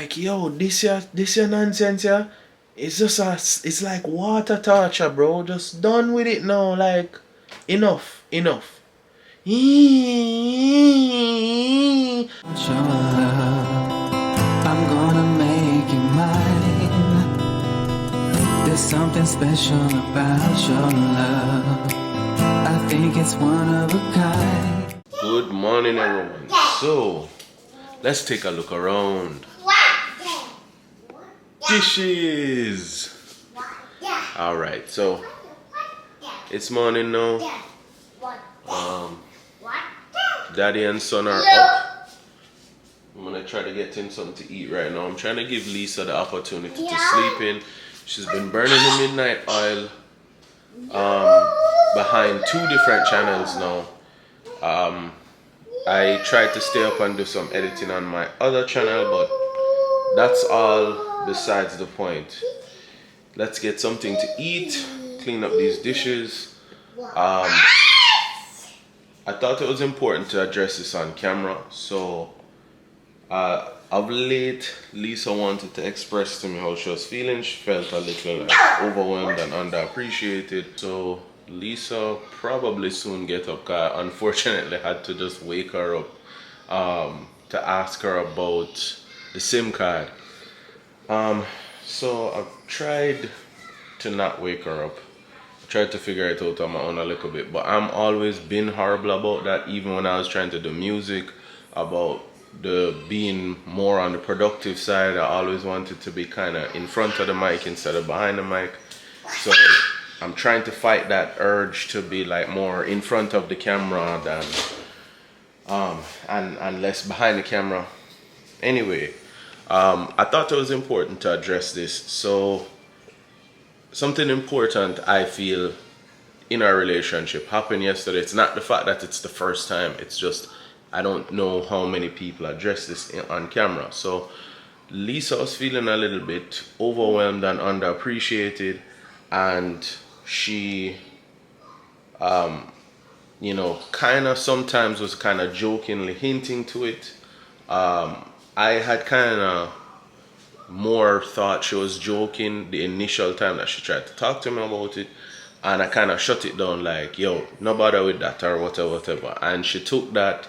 Like, yo, this year nonsense, yeah. It's just it's like water torture, bro. Just done with it now. Like, enough. Your love, I'm gonna make you mine. There's something special about your love. I think it's one of a kind. Good morning, everyone. So, let's take a look around. Dishes. All right, so it's morning now. Daddy and son are up. I'm gonna try to get him something to eat right now. I'm trying to give Lisa the opportunity to sleep in. She's been burning the midnight oil behind 2 different channels now. I tried to stay up and do some editing on my other channel, but that's all besides the point. Let's get something to eat, clean up these dishes. I thought it was important to address this on camera, so of late, Lisa wanted to express to me how she was feeling. She felt a little overwhelmed and underappreciated. So Lisa probably soon get up, cause I unfortunately had to just wake her up to ask her about the SIM card. So I've tried to not wake her up. Tried to figure it out on my own a little bit, but I'm always been horrible about that. Even when I was trying to do music, about the being more on the productive side, I always wanted to be kind of in front of the mic instead of behind the mic. So I'm trying to fight that urge to be like more in front of the camera than and less behind the camera. Anyway, I thought it was important to address this. So something important I feel in our relationship happened yesterday. It's not the fact that it's the first time, it's just I don't know how many people address this on camera. So Lisa was feeling a little bit overwhelmed and underappreciated, and she you know, kind of sometimes was kind of jokingly hinting to it. I had kind of more thought she was joking the initial time that she tried to talk to me about it, and I kind of shut it down like, yo, no bother with that or whatever. And she took that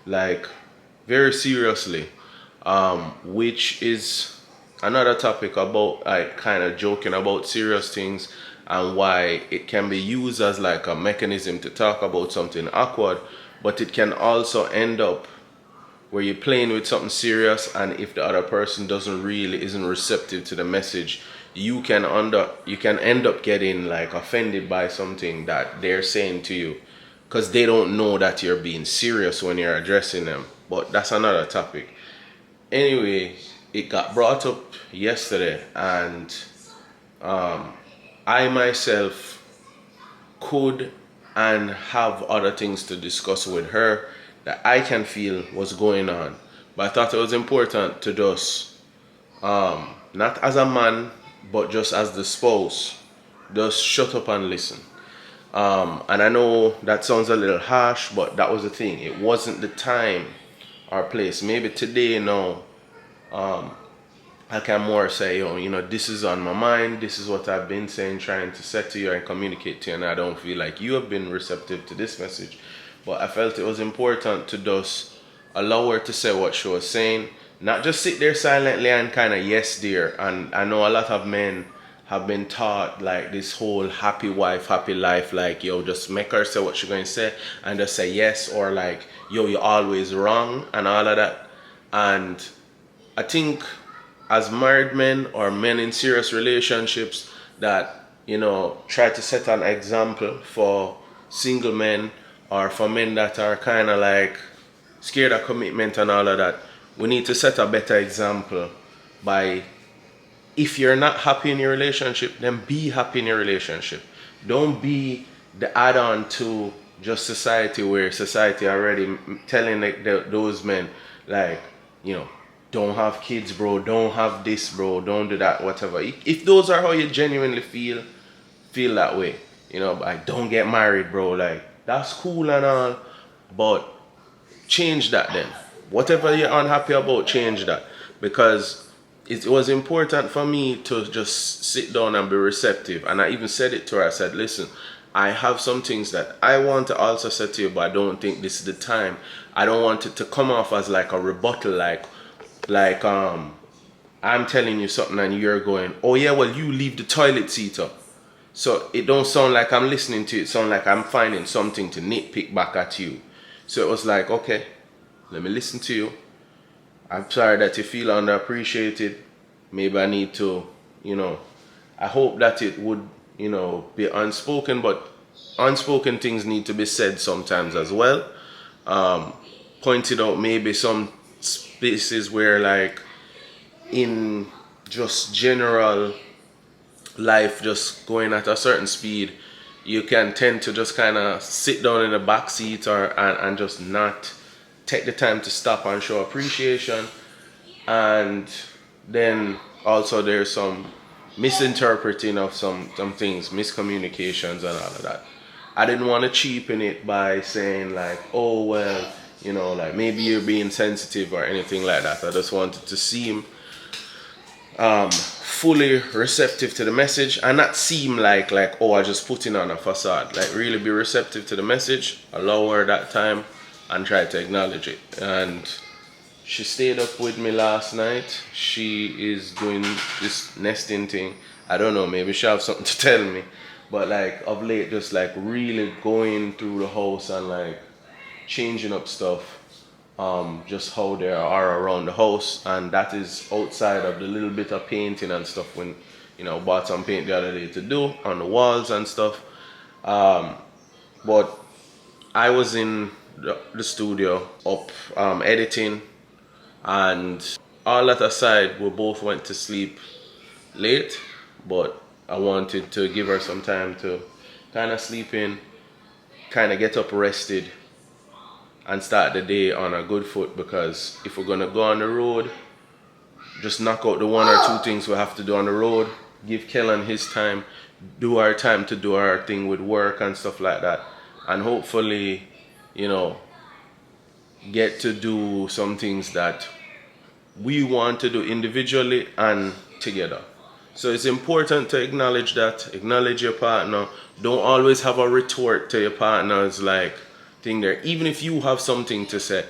like very seriously, which is another topic about like kind of joking about serious things and why it can be used as like a mechanism to talk about something awkward, but it can also end up where you're playing with something serious, and if the other person isn't receptive to the message, you can end up getting like offended by something that they're saying to you, because they don't know that you're being serious when you're addressing them. But that's another topic. Anyway, it got brought up yesterday, and I myself could and have other things to discuss with her that I can feel was going on. But I thought it was important to just, not as a man, but just as the spouse, just shut up and listen. And I know that sounds a little harsh, but that was the thing. It wasn't the time or place. Maybe today now, I can more say, you know, this is on my mind. This is what I've been saying, trying to say to you and communicate to you. And I don't feel like you have been receptive to this message. But I felt it was important to just allow her to say what she was saying. Not just sit there silently and kind of yes dear. And I know a lot of men have been taught like this whole happy wife, happy life. Like, yo, just make her say what she's going to say and just say yes. Or like, yo, you're always wrong and all of that. And I think as married men or men in serious relationships that, you know, try to set an example for single men or for men that are kind of like scared of commitment and all of that, we need to set a better example by, if you're not happy in your relationship, then be happy in your relationship. Don't be the add-on to just society, where society already telling like those men like, you know, don't have kids, bro, don't have this, bro, don't do that, whatever. If those are how you genuinely feel that way, you know, like, don't get married, bro, like, that's cool and all, but change that then. Whatever you're unhappy about, change that. Because it was important for me to just sit down and be receptive. And I even said it to her. I said, listen, I have some things that I want to also say to you, but I don't think this is the time. I don't want it to come off as like a rebuttal, like I'm telling you something and you're going, oh yeah, well you leave the toilet seat up. So it don't sound like I'm listening to you. It sound like I'm finding something to nitpick back at you. So it was like, okay, let me listen to you. I'm sorry that you feel underappreciated. Maybe I need to, I hope that it would, be unspoken, but unspoken things need to be said sometimes as well. Pointed out maybe some spaces where, like, in just general life, just going at a certain speed, you can tend to just kind of sit down in the back seat and just not take the time to stop and show appreciation. And then also there's some misinterpreting of some things, miscommunications and all of that. I didn't want to cheapen it by saying like, oh well, like maybe you're being sensitive or anything like that. I just wanted to seem fully receptive to the message and not seem like oh, I just put in on a facade. Like really be receptive to the message, allow her that time and try to acknowledge it. And she stayed up with me last night. She is doing this nesting thing. I don't know, maybe she have something to tell me. But like of late, just like really going through the house and like changing up stuff. Just how they are around the house, and that is outside of the little bit of painting and stuff. When bought some paint the other day to do on the walls and stuff. But I was in the studio up editing, and all that aside, we both went to sleep late. But I wanted to give her some time to kind of sleep in, kind of get up rested, and start the day on a good foot, because if we're gonna go on the road, just knock out the one or two things we have to do on the road, give Kellan his time, do our time to do our thing with work and stuff like that, and hopefully, get to do some things that we want to do individually and together. So it's important to acknowledge that, acknowledge your partner. Don't always have a retort to your partner's like thing there. Even if you have something to say,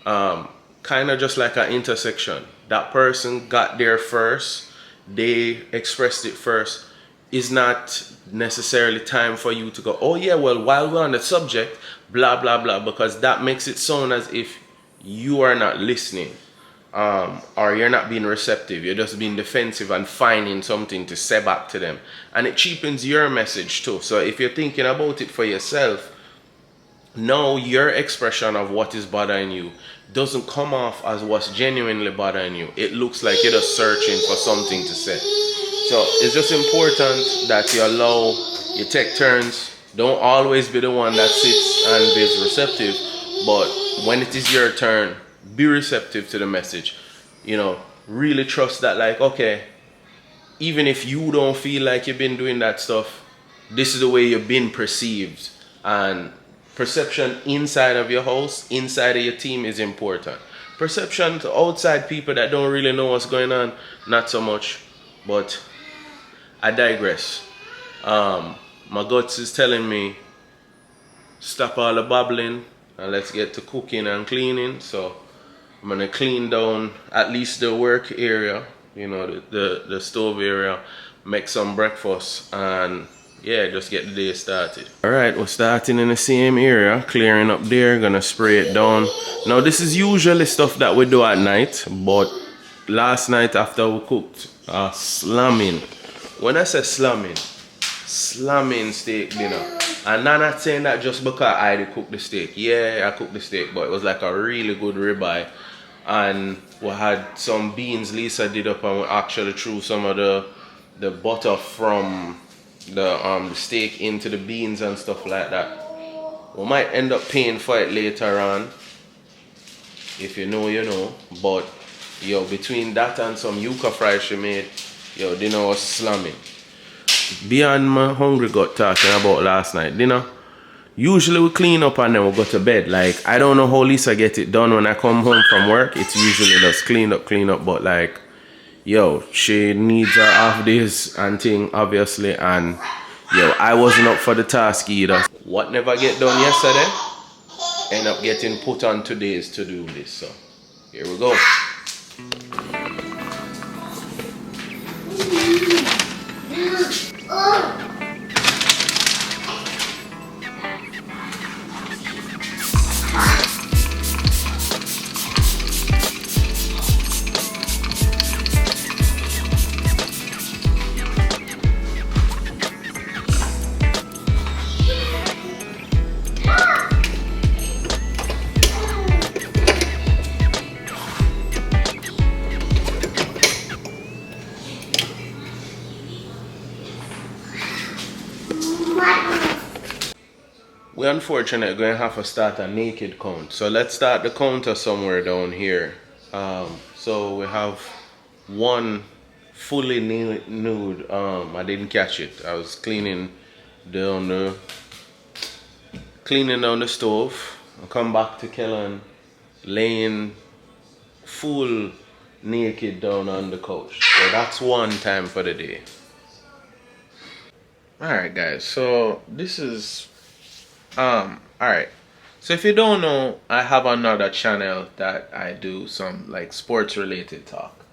kind of just like an intersection. That person got there first, they expressed it first. Is not necessarily time for you to go, oh yeah, well, while we're on the subject, blah, blah, blah, because that makes it sound as if you are not listening, or you're not being receptive. You're just being defensive and finding something to say back to them. And it cheapens your message too. So if you're thinking about it for yourself, now your expression of what is bothering you doesn't come off as what's genuinely bothering you. It looks like you're just searching for something to say. So it's just important that you take turns. Don't always be the one that sits and is receptive, but when it is your turn, be receptive to the message. Really trust that, like, okay, even if you don't feel like you've been doing that stuff, this is the way you've been perceived. And perception inside of your house, inside of your team is important. Perception to outside people that don't really know what's going on, not so much. But I digress. My guts is telling me stop all the babbling and let's get to cooking and cleaning. So I'm gonna clean down at least the work area, the stove area, make some breakfast, and yeah, just get the day started. Alright, we're starting in the same area, clearing up there, gonna spray it down. Now this is usually stuff that we do at night, but last night after we cooked slamming, when I say slamming steak dinner. And I'm not saying that just because I did cook the steak. Yeah, I cooked the steak, but it was like a really good ribeye. And we had some beans Lisa did up, and we actually threw some of the butter from the steak into the beans and stuff like that. We might end up paying for it later on. If you know, you know. But between that and some yuca fries she made, dinner was slamming. Beyond my hungry gut talking about last night dinner, usually we clean up and then we go to bed. Like, I don't know how Lisa get it done when I come home from work. It's usually just clean up, but like, yo, she needs her half days and thing, obviously, and yo, I wasn't up for the task either. What never get done yesterday, end up getting put on today's to-do list. So here we go. We unfortunately going to have to start a naked count. So let's start the counter somewhere down here. So we have one fully nude. I didn't catch it. I was cleaning down the stove. I come back to Kellan laying full naked down on the couch. So that's one time for the day. Alright guys, so this is alright. So if you don't know, I have another channel that I do some like sports related talk.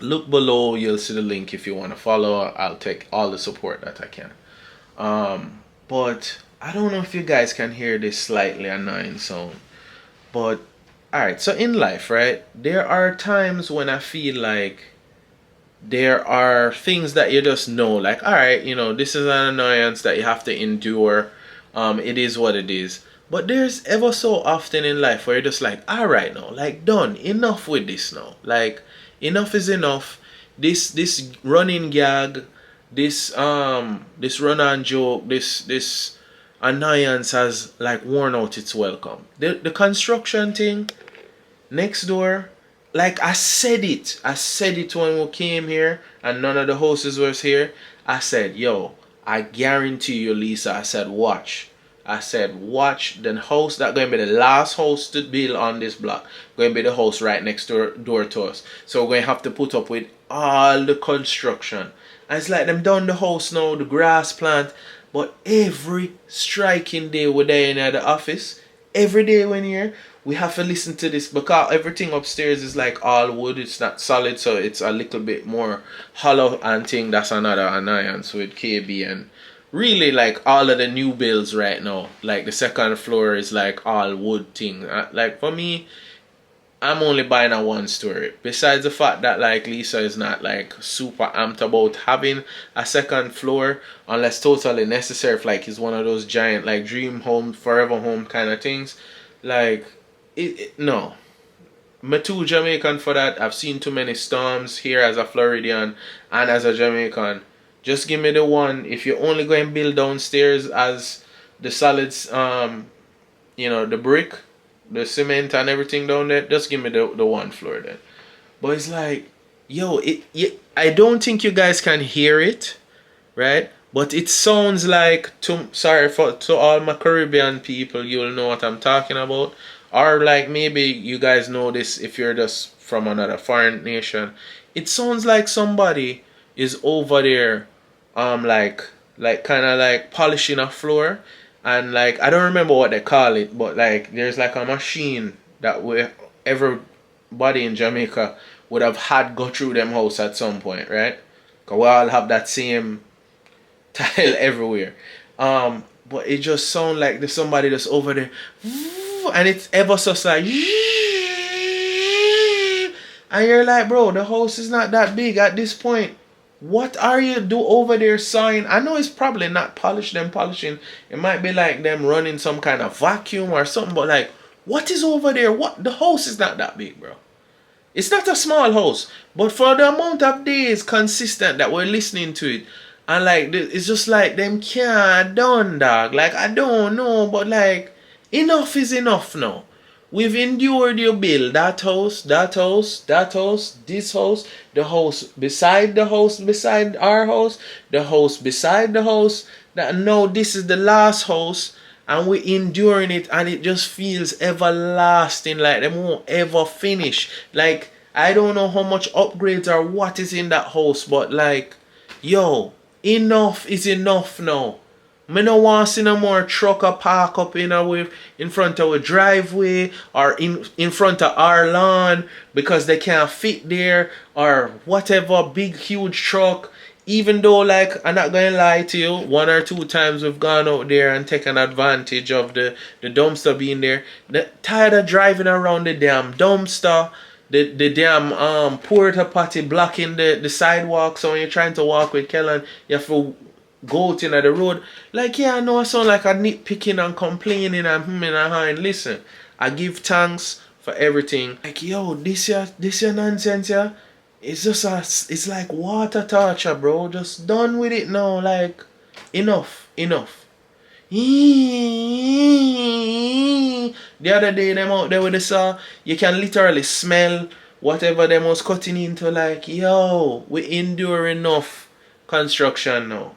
Look below, you'll see the link if you want to follow. I'll take all the support that I can. But I don't know if you guys can hear this slightly annoying sound. But alright, so in life, right, there are times when I feel like there are things that you just know, like, alright, you know, this is an annoyance that you have to endure. It is what it is. But there's ever so often in life where you're just like, alright now, like, done, enough with this now. Like, enough is enough. This running gag, this run on joke, this annoyance has like worn out its welcome. The construction thing next door, like I said it when we came here and none of the houses was here. I said, yo, I guarantee you, Lisa, I said watch the house that going to be the last house to build on this block, going to be the house right next door to us. So we're going to have to put up with all the construction. And it's like them done the house now, the grass plant. But every striking day we're there in the office, every day when here, we have to listen to this because everything upstairs is like all wood. It's not solid, so it's a little bit more hollow and thing. That's another annoyance with KB. And really, like all of the new builds right now, like the second floor is like all wood thing. Like for me, I'm only buying a one story. Besides the fact that like Lisa is not like super amped about having a second floor unless totally necessary, if like it's one of those giant like dream home, forever home kind of things. Like no. I'm too Jamaican for that. I've seen too many storms here as a Floridian and as a Jamaican. Just give me the one. If you're only going to build downstairs as the solids, you know, the brick, the cement and everything down there, just give me the one floor then. But it's like, yo, I don't think you guys can hear it, right? But it sounds like, to all my Caribbean people, you'll know what I'm talking about. Or like maybe you guys know this if you're just from another foreign nation. It sounds like somebody is over there, like kind of like polishing a floor. And like, I don't remember what they call it, but like there's like a machine that everybody in Jamaica would have had go through them house at some point, right? Because we all have that same tile everywhere. But it just sounds like there's somebody that's over there, and it's ever so slight, and you're like, bro, the house is not that big at this point. What are you do over there sawing? I know it's probably not polishing. It might be like them running some kind of vacuum or something, but like, what is over there? What? The house is not that big, bro. It's not a small house, but for the amount of days consistent that we're listening to it, and like, it's just like them can't done, dog. Like, I don't know, but like, enough is enough now. We've endured your bill. That house, this house, the house beside the house, beside our house, the house beside the house. That now this is the last house, and we're enduring it, and it just feels everlasting. Like they won't ever finish. Like I don't know how much upgrades or what is in that house, but like, yo, enough is enough now. Me no want see no more truck or park up in front of a driveway or in front of our lawn because they can't fit there or whatever big huge truck. Even though, like, I'm not gonna lie to you, 1 or 2 times we've gone out there and taken advantage of the dumpster being there. Tired of driving around the damn dumpster, the damn porta potty blocking the sidewalk. So when you're trying to walk with Kellan, you have to go out in the road. Like, yeah, I know I sound like a nitpicking and complaining and and hawing. Listen, I give thanks for everything. Like, yo, this your nonsense, yeah. It's just it's like water torture, bro. Just done with it now. Like, enough. The other day, them out there with the saw, you can literally smell whatever them was cutting into. Like, yo, we endure enough construction now.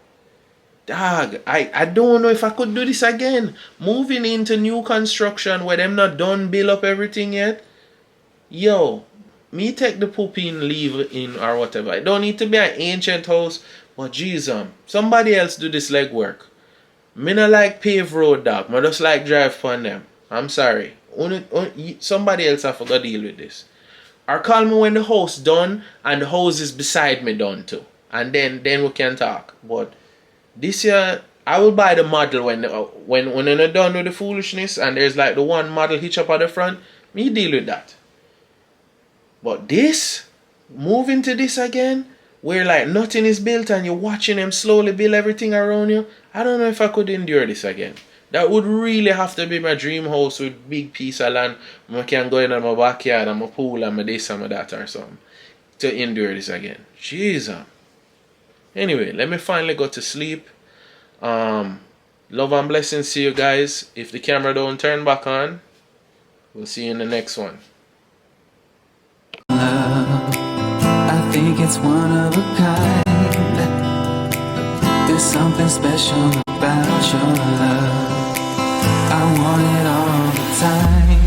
Dog, I don't know if I could do this again. Moving into new construction where them not done build up everything yet. Yo, me take the poop in, leave in, or whatever. It don't need to be an ancient house, but jeez, somebody else do this legwork. Me not like pave road, dog. I just like drive on them. I'm sorry. Somebody else have to deal with this. Or call me when the house done and the house is beside me done too, and then we can talk. But this year, I will buy the model when they're done with the foolishness and there's like the one model hitch up at the front. Me deal with that. But this, moving to this again, where like nothing is built and you're watching them slowly build everything around you, I don't know if I could endure this again. That would really have to be my dream house with big piece of land. I can go in my backyard and my pool and my this and my that or something to endure this again. Jeez. Anyway, let me finally go to sleep. Love and blessings to you guys. If the camera don't turn back on, we'll see you in the next one. I think it's one of a kind. There's something special about your love. I want it all the time.